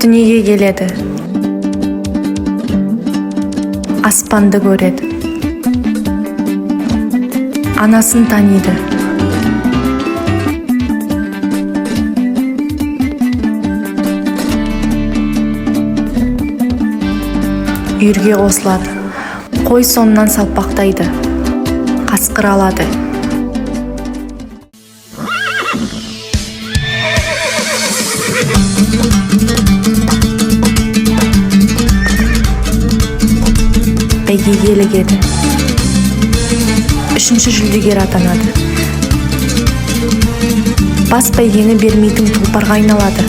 дүниеге келеді. Аспанды көреді. Анасын таниды. Үйірге қосылады. Қой соңынан салпақтайды. Қасқыр алады. Бәйгеге ілігеді. 3-ші жүлдегер атанады. Бас бәйгені бермейтін тұлпарға айналады.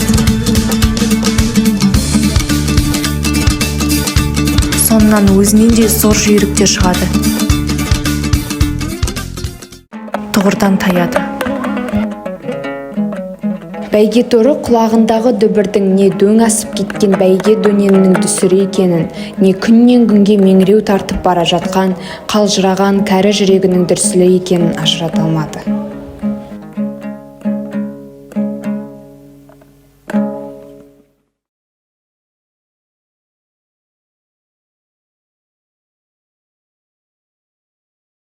Сонынан өзінен де зор жүйріктер шығады. Тұғырдан таяды. Бәйге торы құлағындағы дүбірдің не дөң асып кеткен бәйге дөненінің дүсірі екенін, не күннен күнге меңіреу тартып бара жатқан, қалжыраған кәрі жүрегінің дүрсілі екенін ажырата алмады.